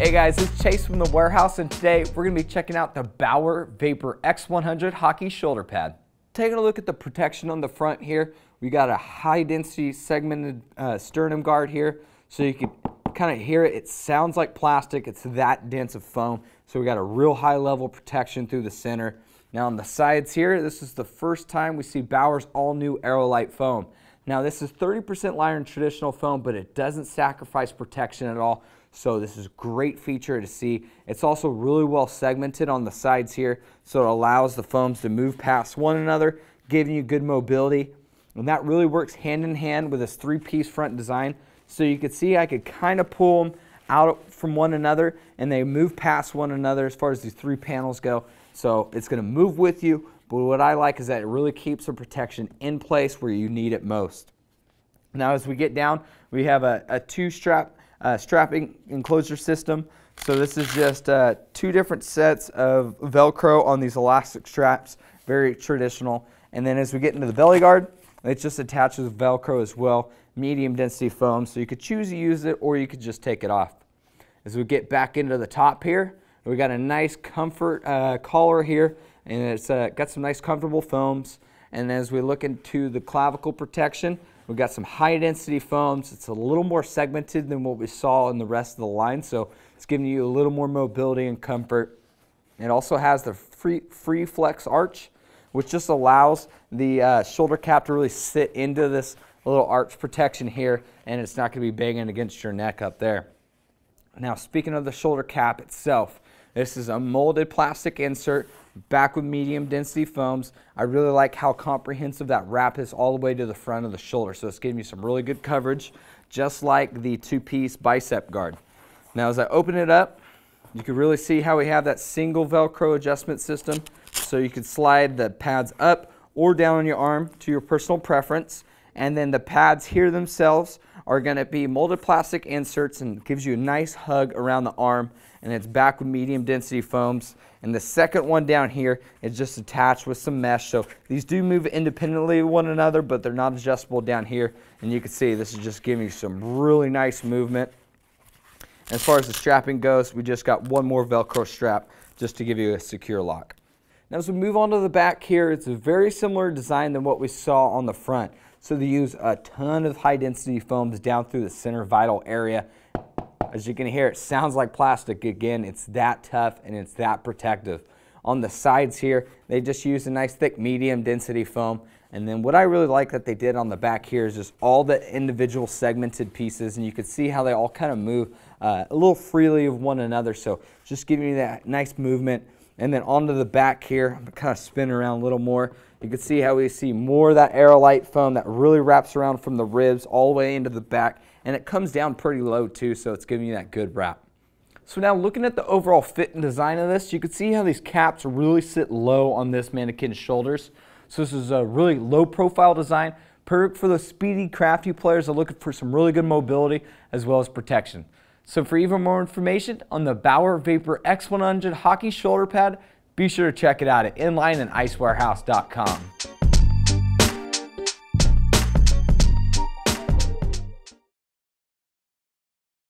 Hey guys, it's Chase from the warehouse, and today we're going to be checking out the Bauer Vapor X100 hockey shoulder pad. Taking a look at the protection on the front here, we got a high density segmented sternum guard here, so you can kind of hear it. It sounds like plastic. It's that dense of foam, so we got a real high level protection through the center. Now on the sides here, this is the first time we see Bauer's all new AeroLite Foam. Now this is 30% lighter than traditional foam, but it doesn't sacrifice protection at all. So this is a great feature to see. It's also really well segmented on the sides here, so it allows the foams to move past one another, giving you good mobility. And that really works hand in hand with this three-piece front design. So you can see I could kind of pull them out from one another, and they move past one another as far as these three panels go. So it's going to move with you, but what I like is that it really keeps the protection in place where you need it most. Now as we get down, we have a two-strap strapping enclosure system. So this is just two different sets of Velcro on these elastic straps, very traditional. And then as we get into the belly guard, it just attaches with Velcro as well, medium density foam, so you could choose to use it or you could just take it off. As we get back into the top here, we got a nice comfort collar here, and it's got some nice comfortable foams. And as we look into the clavicle protection, we've got some high density foams. It's a little more segmented than what we saw in the rest of the line, so it's giving you a little more mobility and comfort. It also has the free flex arch, which just allows the shoulder cap to really sit into this little arch protection here, and it's not going to be banging against your neck up there. Now speaking of the shoulder cap itself, this is a molded plastic insert back with medium density foams. I really like how comprehensive that wrap is all the way to the front of the shoulder, so it's giving you some really good coverage, just like the two-piece bicep guard. Now as I open it up, you can really see how we have that single Velcro adjustment system, so you can slide the pads up or down on your arm to your personal preference. And then the pads here themselves are going to be molded plastic inserts, and gives you a nice hug around the arm, and it's back with medium density foams. And the second one down here is just attached with some mesh, so these do move independently of one another, but they're not adjustable down here. And you can see this is just giving you some really nice movement. As far as the strapping goes, we just got one more Velcro strap just to give you a secure lock. Now as we move on to the back here, it's a very similar design than what we saw on the front. So they use a ton of high density foams down through the center vital area. As you can hear, it sounds like plastic. Again, it's that tough and it's that protective. On the sides here, they just use a nice thick medium density foam. And then what I really like that they did on the back here is just all the individual segmented pieces, and you can see how they all kind of move a little freely of one another. So just giving you that nice movement. And then onto the back here, I'm kind of spin around a little more. You can see how we see more of that AeroLite foam that really wraps around from the ribs all the way into the back, and it comes down pretty low too, so it's giving you that good wrap. So now looking at the overall fit and design of this, you can see how these caps really sit low on this mannequin's shoulders. So this is a really low profile design, perfect for those speedy, crafty players that are looking for some really good mobility as well as protection. So for even more information on the Bauer Vapor X100 hockey shoulder pad, be sure to check it out at inline and icewarehouse.com.